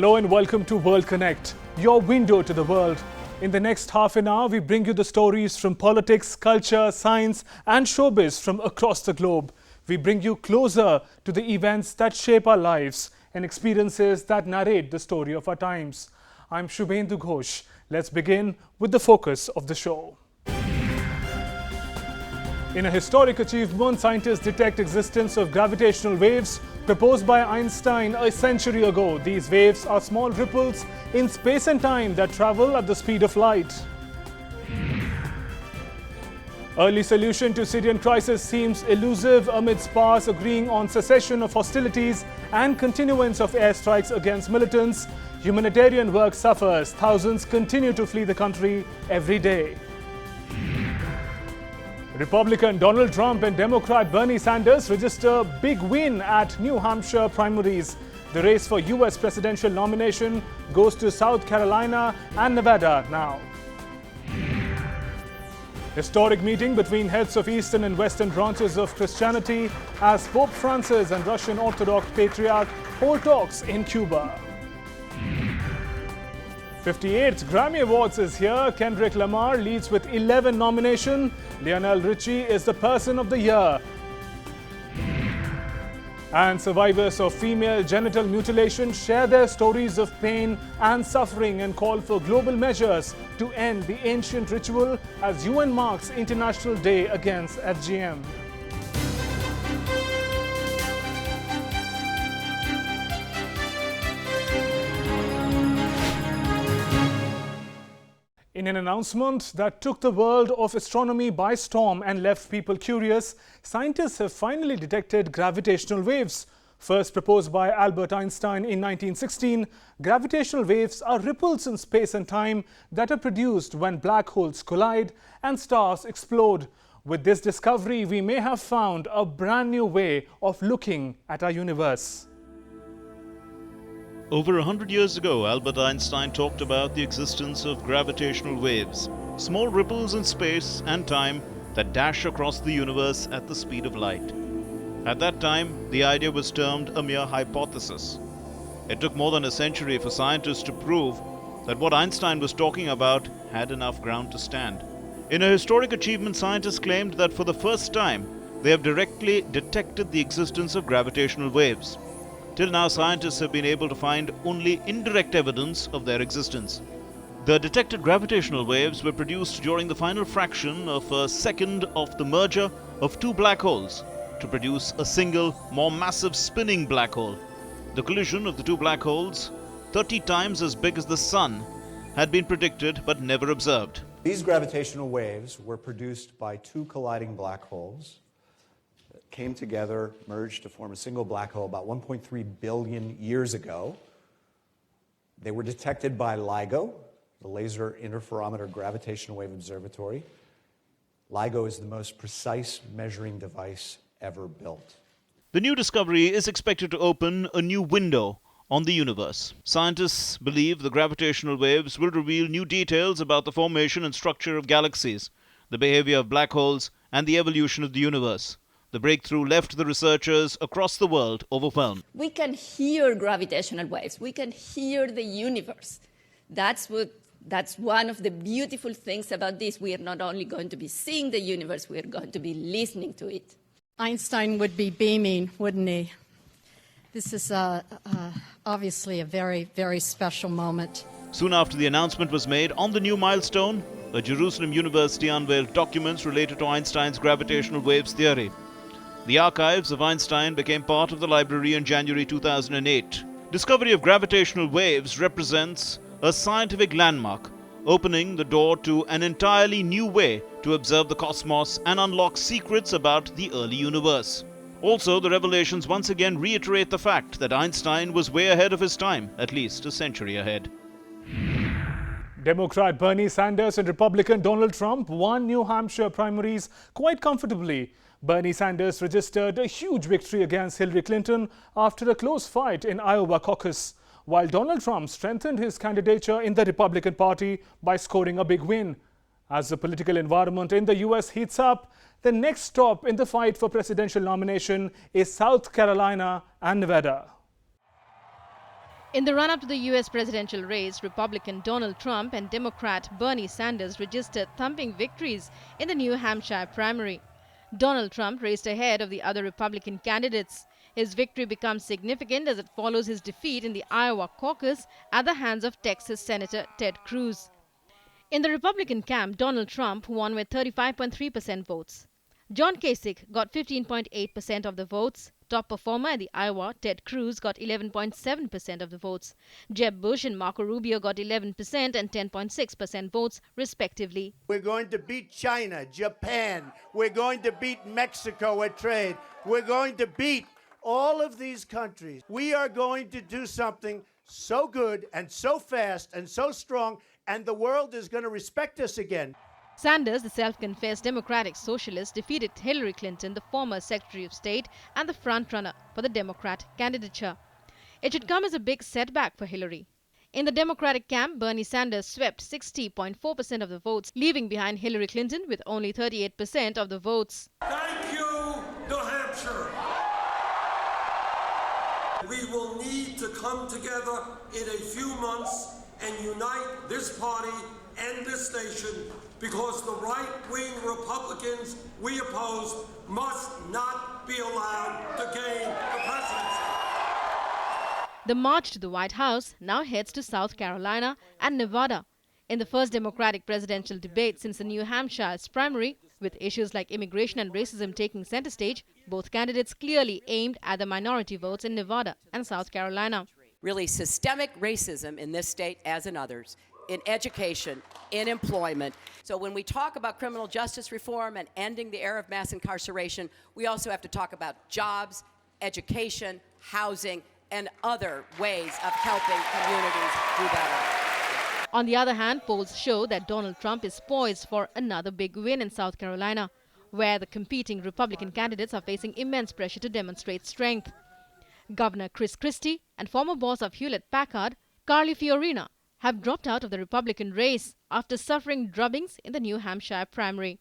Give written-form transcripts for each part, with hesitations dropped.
Hello and welcome to World Connect, your window to the world. In the next half an hour, we bring you the stories from politics, culture, science and showbiz from across the globe. We bring you closer to the events that shape our lives and experiences that narrate the story of our times. I'm Shubhendu Ghosh. Let's begin with the focus of the show. In a historic achievement, scientists detect existence of gravitational waves proposed by Einstein a century ago. These waves are small ripples in space and time that travel at the speed of light. Early solution to Syrian crisis seems elusive amid powers agreeing on cessation of hostilities and continuance of airstrikes against militants. Humanitarian work suffers. Thousands continue to flee the country every day. Republican Donald Trump and Democrat Bernie Sanders register big win at New Hampshire primaries. The race for US presidential nomination goes to South Carolina and Nevada now. Historic meeting between heads of Eastern and Western branches of Christianity as Pope Francis and Russian Orthodox Patriarch hold talks in Cuba. 58th Grammy Awards is here. Kendrick Lamar leads with 11 nominations. Lionel Richie is the Person of the Year. And survivors of female genital mutilation share their stories of pain and suffering and call for global measures to end the ancient ritual as UN marks International Day Against FGM. In an announcement that took the world of astronomy by storm and left people curious, scientists have finally detected gravitational waves. First proposed by Albert Einstein in 1916, gravitational waves are ripples in space and time that are produced when black holes collide and stars explode. With this discovery, we may have found a brand new way of looking at our universe. Over 100 years ago, Albert Einstein talked about the existence of gravitational waves, small ripples in space and time that dash across the universe at the speed of light. At that time, the idea was termed a mere hypothesis. It took more than a century for scientists to prove that what Einstein was talking about had enough ground to stand. In a historic achievement, scientists claimed that for the first time, they have directly detected the existence of gravitational waves. Till now, scientists have been able to find only indirect evidence of their existence. The detected gravitational waves were produced during the final fraction of a second of the merger of two black holes to produce a single, more massive spinning black hole. The collision of the two black holes, 30 times as big as the Sun, had been predicted but never observed. These gravitational waves were produced by two colliding black holes that came together, merged to form a single black hole about 1.3 billion years ago. They were detected by LIGO, the Laser Interferometer Gravitational Wave Observatory. LIGO is the most precise measuring device ever built. The new discovery is expected to open a new window on the universe. Scientists believe the gravitational waves will reveal new details about the formation and structure of galaxies, the behavior of black holes, and the evolution of the universe. The breakthrough left the researchers across the world overwhelmed. We can hear gravitational waves. We can hear the universe. That's one of the beautiful things about this. We are not only going to be seeing the universe, we are going to be listening to it. Einstein would be beaming, wouldn't he? This is obviously a very, very special moment. Soon after the announcement was made on the new milestone, a Jerusalem University unveiled documents related to Einstein's gravitational waves theory. The archives of Einstein became part of the library in January 2008. Discovery of gravitational waves represents a scientific landmark, opening the door to an entirely new way to observe the cosmos and unlock secrets about the early universe. Also, the revelations once again reiterate the fact that Einstein was way ahead of his time, at least a century ahead. Democrat Bernie Sanders and Republican Donald Trump won New Hampshire primaries quite comfortably. Bernie Sanders registered a huge victory against Hillary Clinton after a close fight in Iowa caucus, while Donald Trump strengthened his candidature in the Republican Party by scoring a big win. As the political environment in the US heats up, the next stop in the fight for presidential nomination is South Carolina and Nevada. In the run-up to the US presidential race, Republican Donald Trump and Democrat Bernie Sanders registered thumping victories in the New Hampshire primary. Donald Trump raced ahead of the other Republican candidates. His victory becomes significant as it follows his defeat in the Iowa caucus at the hands of Texas Senator Ted Cruz. In the Republican camp, Donald Trump won with 35.3% votes. John Kasich got 15.8% of the votes. Top performer at the Iowa, Ted Cruz, got 11.7% of the votes. Jeb Bush and Marco Rubio got 11% and 10.6% votes, respectively. We're going to beat China, Japan. We're going to beat Mexico at trade. We're going to beat all of these countries. We are going to do something so good and so fast and so strong, and the world is going to respect us again. Sanders, the self-confessed Democratic Socialist, defeated Hillary Clinton, the former Secretary of State and the frontrunner for the Democrat candidature. It should come as a big setback for Hillary. In the Democratic camp, Bernie Sanders swept 60.4% of the votes, leaving behind Hillary Clinton with only 38% of the votes. Thank you, New Hampshire. We will need to come together in a few months and unite this party and this nation, because the right-wing Republicans we oppose must not be allowed to gain the presidency. The march to the White House now heads to South Carolina and Nevada. In the first Democratic presidential debate since the New Hampshire's primary, with issues like immigration and racism taking center stage, both candidates clearly aimed at the minority votes in Nevada and South Carolina. Really systemic racism in this state, as in others, in education, in employment. So when we talk about criminal justice reform and ending the era of mass incarceration, we also have to talk about jobs, education, housing, and other ways of helping communities do better. On the other hand, polls show that Donald Trump is poised for another big win in South Carolina, where the competing Republican candidates are facing immense pressure to demonstrate strength. Governor Chris Christie and former boss of Hewlett-Packard, Carly Fiorina, have dropped out of the Republican race after suffering drubbings in the New Hampshire primary.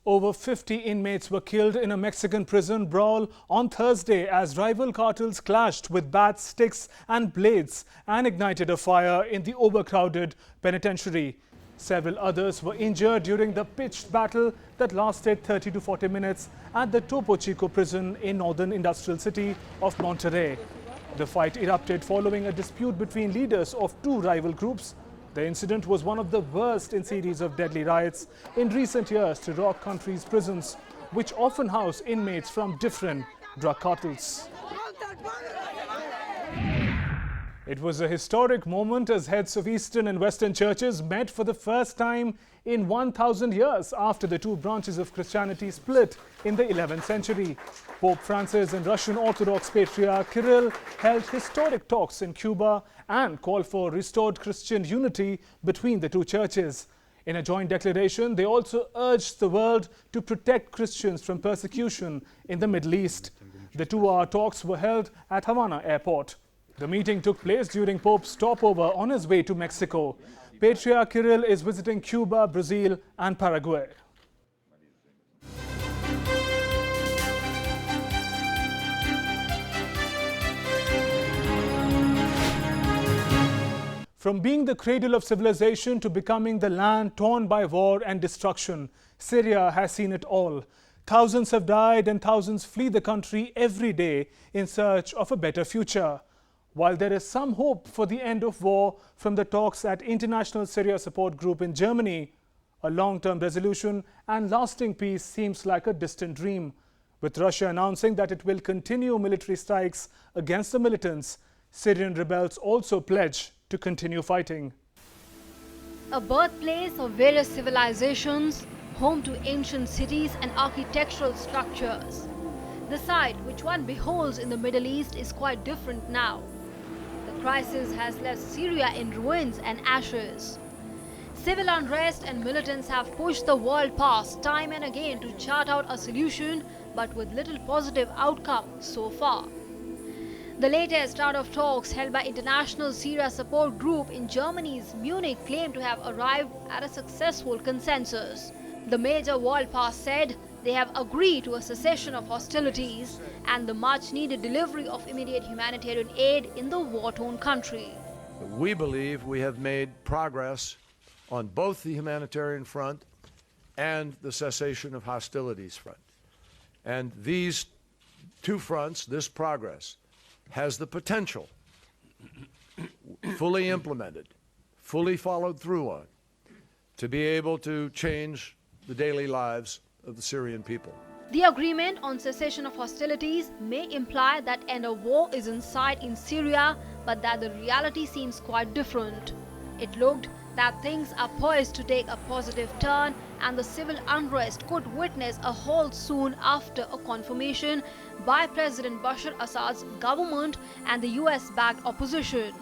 Over 50 inmates were killed in a Mexican prison brawl on Thursday as rival cartels clashed with bats, sticks and blades and ignited a fire in the overcrowded penitentiary. Several others were injured during the pitched battle that lasted 30 to 40 minutes at the Topo Chico prison in northern industrial city of Monterrey. The fight erupted following a dispute between leaders of two rival groups. The incident was one of the worst in series of deadly riots in recent years to rock country's prisons, which often house inmates from different drug cartels. It was a historic moment as heads of Eastern and Western churches met for the first time in 1,000 years after the two branches of Christianity split in the 11th century. Pope Francis and Russian Orthodox Patriarch Kirill held historic talks in Cuba and called for restored Christian unity between the two churches. In a joint declaration, they also urged the world to protect Christians from persecution in the Middle East. The two-hour talks were held at Havana Airport. The meeting took place during Pope's stopover on his way to Mexico. Patriarch Kirill is visiting Cuba, Brazil and Paraguay. From being the cradle of civilization to becoming the land torn by war and destruction, Syria has seen it all. Thousands have died and thousands flee the country every day in search of a better future. While there is some hope for the end of war from the talks at International Syria Support Group in Germany, a long-term resolution and lasting peace seems like a distant dream. With Russia announcing that it will continue military strikes against the militants, Syrian rebels also pledge to continue fighting. A birthplace of various civilizations, home to ancient cities and architectural structures. The sight which one beholds in the Middle East is quite different now. The crisis has left Syria in ruins and ashes. Civil unrest and militants have pushed the world past time and again to chart out a solution, but with little positive outcome so far. The latest round of talks held by International Syria Support Group in Germany's Munich claimed to have arrived at a successful consensus. The major world power said they have agreed to a cessation of hostilities and the much-needed delivery of immediate humanitarian aid in the war-torn country. We believe we have made progress on both the humanitarian front and the cessation of hostilities front. And these two fronts, this progress, has the potential, fully implemented, fully followed through on, to be able to change the daily lives of the Syrian people. The agreement on cessation of hostilities may imply that end of war is in sight in Syria, but that the reality seems quite different. It looked that things are poised to take a positive turn and the civil unrest could witness a halt soon after a confirmation by President Bashar Assad's government and the US-backed opposition.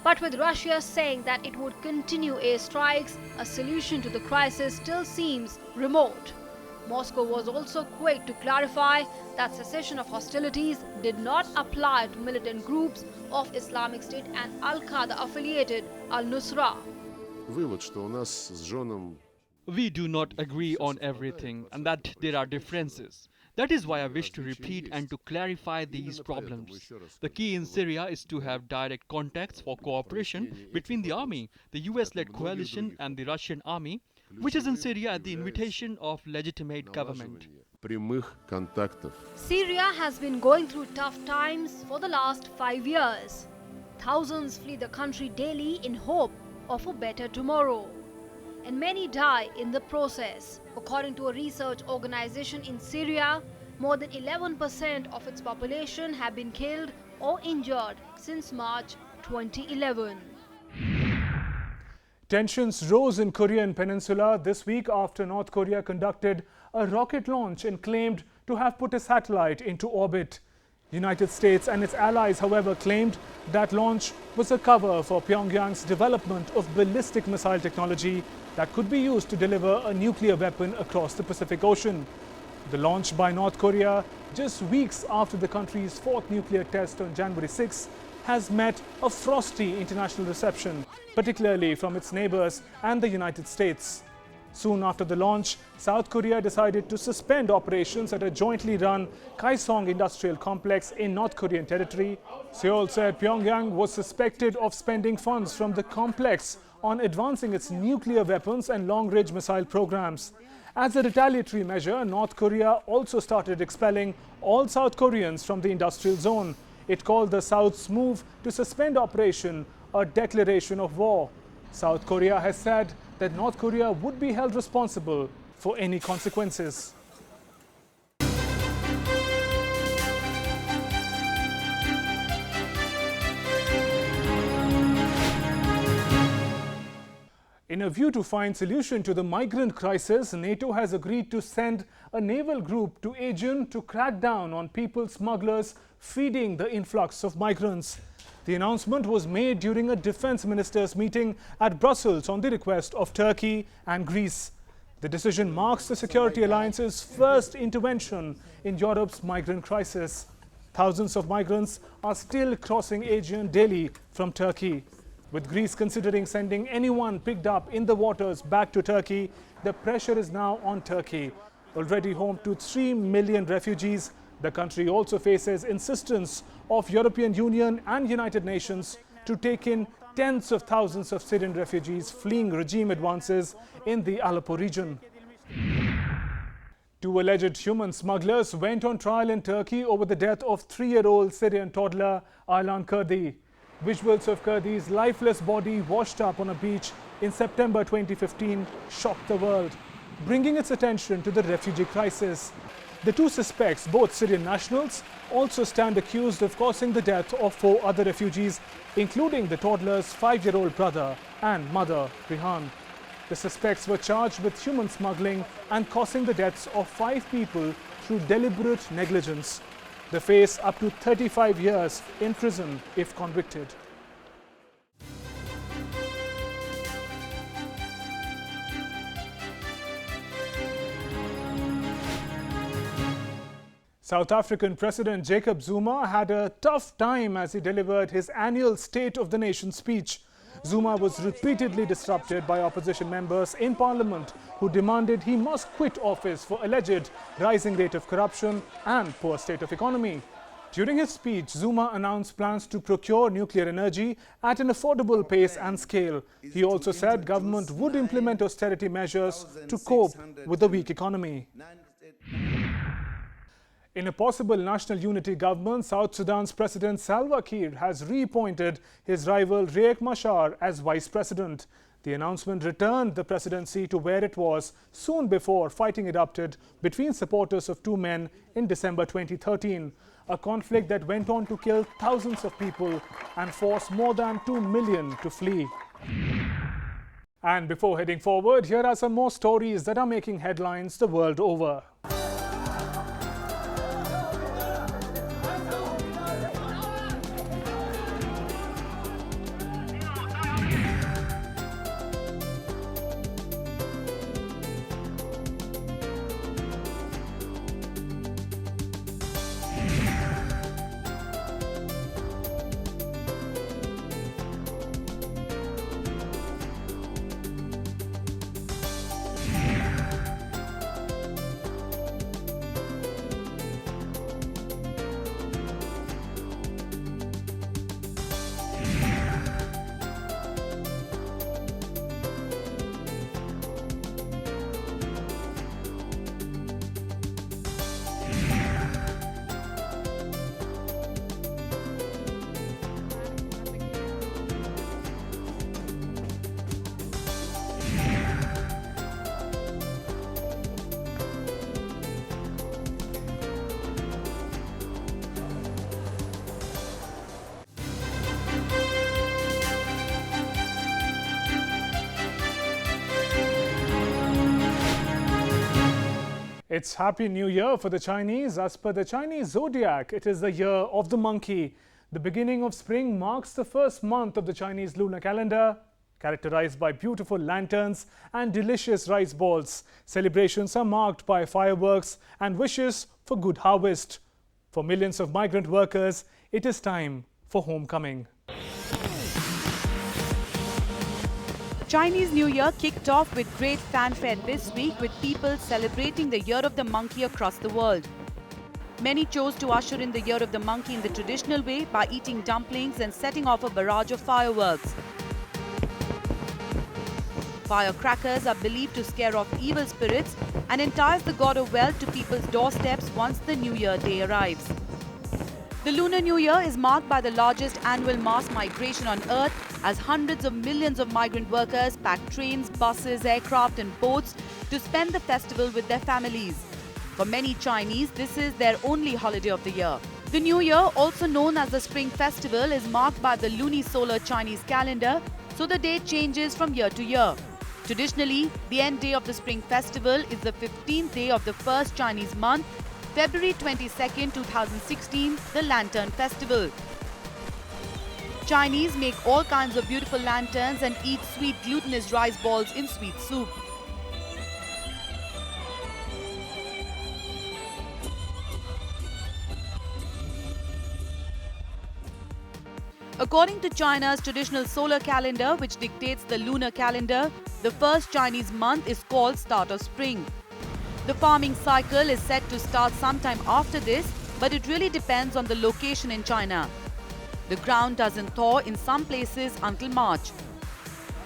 But with Russia saying that it would continue airstrikes, a solution to the crisis still seems remote. Moscow was also quick to clarify that cessation of hostilities did not apply to militant groups of Islamic State and Al-Qaeda-affiliated Al-Nusra. We do not agree on everything and that there are differences. That is why I wish to repeat and to clarify these problems. The key in Syria is to have direct contacts for cooperation between the army, the US-led coalition and the Russian army, which is in Syria at the invitation of legitimate government. Syria has been going through tough times for the last 5 years. Thousands flee the country daily in hope of a better tomorrow. And many die in the process. According to a research organization in Syria, more than 11% of its population have been killed or injured since March 2011. Tensions rose in Korean peninsula this week after North Korea conducted a rocket launch and claimed to have put a satellite into orbit. The United States and its allies, however, claimed that launch was a cover for Pyongyang's development of ballistic missile technology that could be used to deliver a nuclear weapon across the Pacific Ocean. The launch by North Korea, just weeks after the country's fourth nuclear test on January 6, has met a frosty international reception, particularly from its neighbors and the United States. Soon after the launch, South Korea decided to suspend operations at a jointly run Kaesong industrial complex in North Korean territory. Seoul said Pyongyang was suspected of spending funds from the complex on advancing its nuclear weapons and long-range missile programs. As a retaliatory measure, North Korea also started expelling all South Koreans from the industrial zone. It called the South's move to suspend operation a declaration of war. South Korea has said that North Korea would be held responsible for any consequences. In a view to find solution to the migrant crisis, NATO has agreed to send a naval group to Aegean to crack down on people smugglers feeding the influx of migrants. The announcement was made during a defense ministers' meeting at Brussels on the request of Turkey and Greece. The decision marks the security alliance's first intervention in Europe's migrant crisis. Thousands of migrants are still crossing Aegean daily from Turkey. With Greece considering sending anyone picked up in the waters back to Turkey, the pressure is now on Turkey. Already home to 3 million refugees, the country also faces insistence of European Union and United Nations to take in tens of thousands of Syrian refugees fleeing regime advances in the Aleppo region. Two alleged human smugglers went on trial in Turkey over the death of 3-year-old Syrian toddler Aylan Kurdi. Visuals of Kurdi's lifeless body washed up on a beach in September 2015 shocked the world, bringing its attention to the refugee crisis. The two suspects, both Syrian nationals, also stand accused of causing the death of 4 other refugees, including the toddler's 5-year-old brother and mother, Rihan. The suspects were charged with human smuggling and causing the deaths of 5 people through deliberate negligence. They face up to 35 years in prison if convicted. South African President Jacob Zuma had a tough time as he delivered his annual State of the Nation speech. Zuma was repeatedly disrupted by opposition members in parliament who demanded he must quit office for alleged rising rate of corruption and poor state of economy. During his speech, Zuma announced plans to procure nuclear energy at an affordable pace and scale. He also said government would implement austerity measures to cope with the weak economy. In a possible national unity government, South Sudan's President Salva Kiir has reappointed his rival Riek Machar as vice president. The announcement returned the presidency to where it was soon before fighting erupted between supporters of two men in December 2013, a conflict that went on to kill thousands of people and force more than 2 million to flee. And before heading forward, here are some more stories that are making headlines the world over. It's Happy New Year for the Chinese. As per the Chinese zodiac, it is the year of the monkey. The beginning of spring marks the first month of the Chinese lunar calendar, characterized by beautiful lanterns and delicious rice balls. Celebrations are marked by fireworks and wishes for good harvest. For millions of migrant workers, it is time for homecoming. Chinese New Year kicked off with great fanfare this week, with people celebrating the Year of the Monkey across the world. Many chose to usher in the Year of the Monkey in the traditional way by eating dumplings and setting off a barrage of fireworks. Firecrackers are believed to scare off evil spirits and entice the god of wealth to people's doorsteps once the New Year day arrives. The Lunar New Year is marked by the largest annual mass migration on Earth, as hundreds of millions of migrant workers pack trains, buses, aircraft and boats to spend the festival with their families. For many Chinese, this is their only holiday of the year. The New Year, also known as the Spring Festival, is marked by the lunisolar Chinese calendar, so the date changes from year to year. Traditionally, the end day of the Spring Festival is the 15th day of the first Chinese month, February 22, 2016, the Lantern Festival. Chinese make all kinds of beautiful lanterns and eat sweet glutinous rice balls in sweet soup. According to China's traditional solar calendar, which dictates the lunar calendar, the first Chinese month is called Start of Spring. The farming cycle is set to start sometime after this, but it really depends on the location in China. The ground doesn't thaw in some places until March.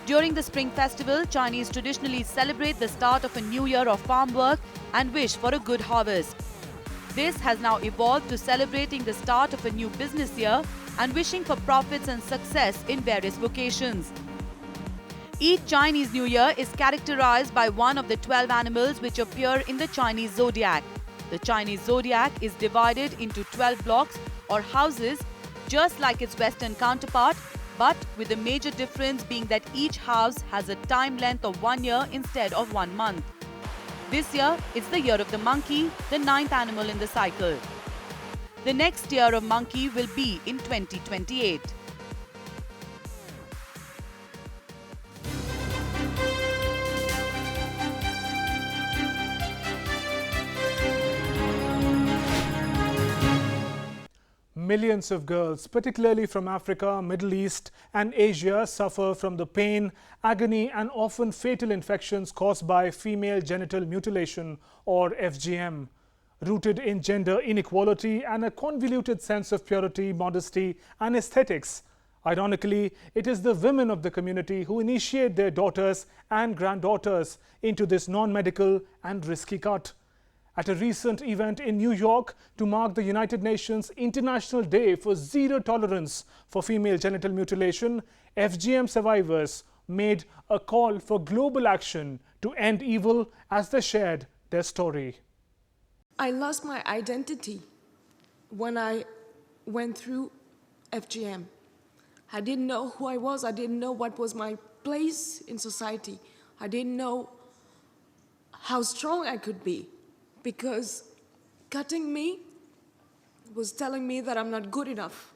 During the Spring Festival, Chinese traditionally celebrate the start of a new year of farm work and wish for a good harvest. This has now evolved to celebrating the start of a new business year and wishing for profits and success in various vocations. Each Chinese New Year is characterized by one of the 12 animals which appear in the Chinese zodiac. The Chinese zodiac is divided into 12 blocks or houses, just like its Western counterpart, but with the major difference being that each house has a time length of 1 year instead of 1 month. This year, it's the Year of the Monkey, the 9th animal in the cycle. The next Year of Monkey will be in 2028. millions of girls, particularly from Africa, Middle East and Asia, suffer from the pain, agony and often fatal infections caused by female genital mutilation or FGM. Rooted in gender inequality and a convoluted sense of purity, modesty and aesthetics. Ironically, it is the women of the community who initiate their daughters and granddaughters into this non-medical and risky cut. At a recent event in New York to mark the United Nations International Day for Zero Tolerance for Female Genital Mutilation, FGM survivors made a call for global action to end evil as they shared their story. I lost my identity when I went through FGM. I didn't know who I was. I didn't know what was my place in society. I didn't know how strong I could be, because cutting me was telling me that I'm not good enough.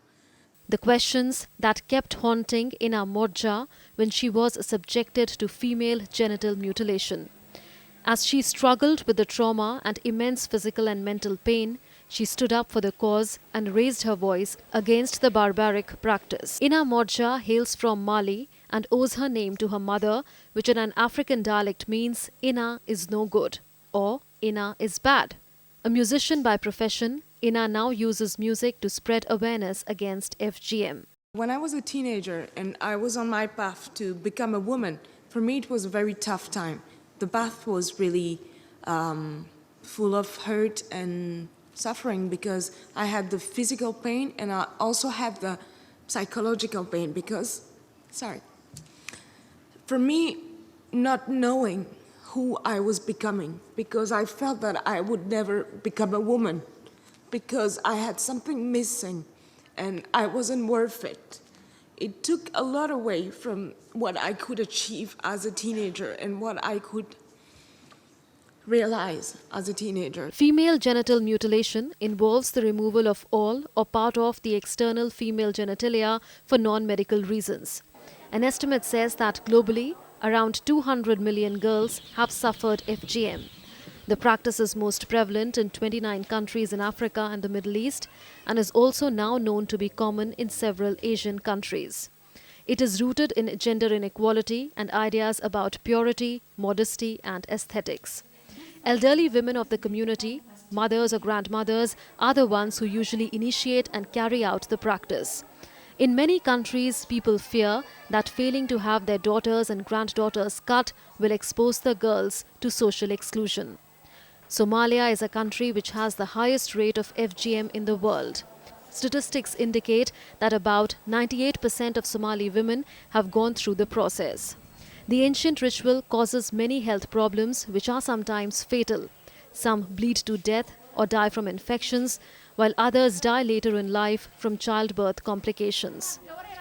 The questions that kept haunting Ina Morja when she was subjected to female genital mutilation. As she struggled with the trauma and immense physical and mental pain, she stood up for the cause and raised her voice against the barbaric practice. Ina Morja hails from Mali and owes her name to her mother, which in an African dialect means Ina is no good or Ina is bad. A musician by profession, Ina now uses music to spread awareness against FGM. When I was a teenager and I was on my path to become a woman, for me it was a very tough time. The path was really full of hurt and suffering, because I had the physical pain and I also had the psychological pain because, for me, not knowing who I was becoming, because I felt that I would never become a woman, because I had something missing and I wasn't worth it. It took a lot away from what I could achieve as a teenager and what I could realize as a teenager. Female genital mutilation involves the removal of all or part of the external female genitalia for non-medical reasons. An estimate says that globally, around 200 million girls have suffered FGM. The practice is most prevalent in 29 countries in Africa and the Middle East and is also now known to be common in several Asian countries. It is rooted in gender inequality and ideas about purity, modesty and aesthetics. Elderly women of the community, mothers or grandmothers, are the ones who usually initiate and carry out the practice. In many countries, people fear that failing to have their daughters and granddaughters cut will expose the girls to social exclusion. Somalia is a country which has the highest rate of FGM in the world. Statistics indicate that about 98% of Somali women have gone through the process. The ancient ritual causes many health problems which are sometimes fatal. Some bleed to death or die from infections, while others die later in life from childbirth complications.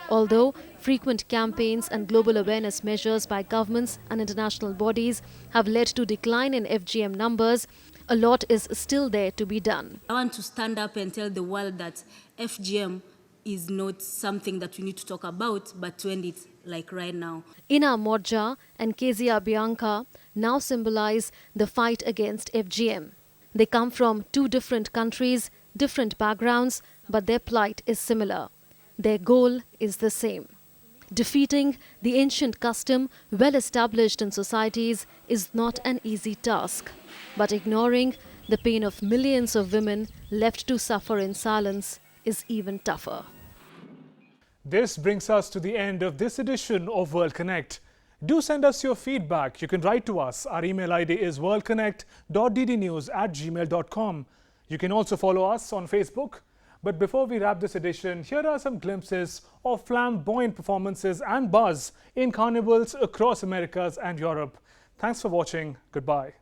Although frequent campaigns and global awareness measures by governments and international bodies have led to decline in FGM numbers, a lot is still there to be done. I want to stand up and tell the world that FGM is not something that we need to talk about, but to end it like right now. Ina Morja and Kezia Bianca now symbolize the fight against FGM. They come from two different countries, different backgrounds, but their plight is similar. Their goal is the same. Defeating the ancient custom well established in societies is not an easy task, but ignoring the pain of millions of women left to suffer in silence is even tougher. This brings us to the end of this edition of World Connect. Do send us your feedback. You can write to us. Our email ID is worldconnect.ddnews@gmail.com. You can also follow us on Facebook. But before we wrap this edition, here are some glimpses of flamboyant performances and buzz in carnivals across Americas and Europe. Thanks for watching. Goodbye.